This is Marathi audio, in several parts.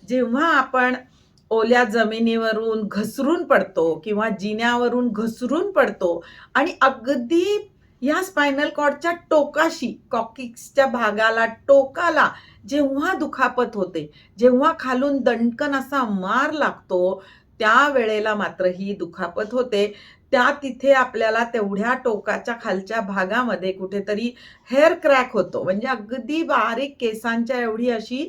जेव्हा आपण ओल्या जमिनीवरून घसरून पडतो किंवा जिन्यावरून घसरून पडतो आणि अगदी या स्पायनल कॉर्डच्या टोकाशी, कॉकिक्सच्या भागाला, टोकाला जेव्हा दुखापत होते, जेव्हा खालून दणकन असा मार लागतो, त्यावेळेला मात्र ही दुखापत होते. तिथे आपल्याला तेवढ्या टोकाच्या खालच्या भागामध्ये कुठेतरी हेअर क्रॅक होतो. म्हणजे अगदी बारीक केसांच्या एवढी अशी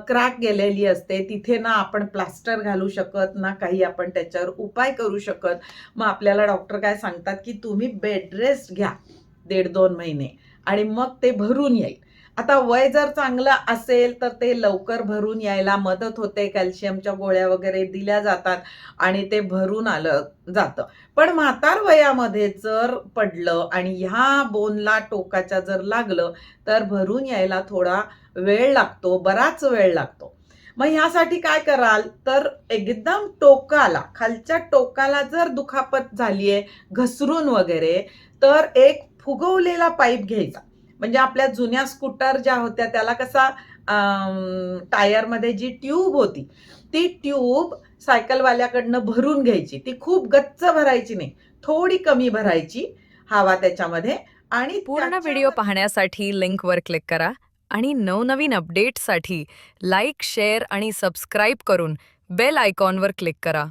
क्रॅक गेलेली असते. तिथे ना आपण प्लास्टर घालू शकत, ना काही आपण त्याच्यावर उपाय करू शकत. मग आपल्याला डॉक्टर काय सांगतात, की तुम्ही बेड रेस्ट घ्या 1.5-2 महिने आणि मग ते भरून येईल. आता वय जर चांगलं असेल, तर ते लवकर भरून यायला मदत होते. कॅल्शियमच्या गोळ्या वगैरे दिल्या जातात आणि ते भरून आलं जातं. पण म्हातार वयामध्ये जर पडलं आणि ह्या बोनला टोकाच्या जर लागलं, तर भरून यायला थोडा वेळ लागतो, बराच वेळ लागतो. मग ह्यासाठी काय कराल, तर एकदम टोकाला, खालच्या टोकाला जर दुखापत झालीये, घसरून वगैरे, तर एक फुगवलेला पाईप घ्यायचा. म्हणजे आपल्या जुन्या स्कूटर ज्या होत्या त्याला कसा टायरमध्ये जी ट्यूब होती, ती ट्यूब सायकलवाल्याकडनं भरून घ्यायची. ती खूप गच्च भरायची नाही, थोडी कमी भरायची हवा त्याच्यामध्ये आणि पूर्ण व्हिडिओ त्याच्यावर पाहण्यासाठी लिंकवर क्लिक करा आणि नवनवीन अपडेट्ससाठी लाईक, शेअर आणि सबस्क्राईब करून बेल आयकॉनवर क्लिक करा.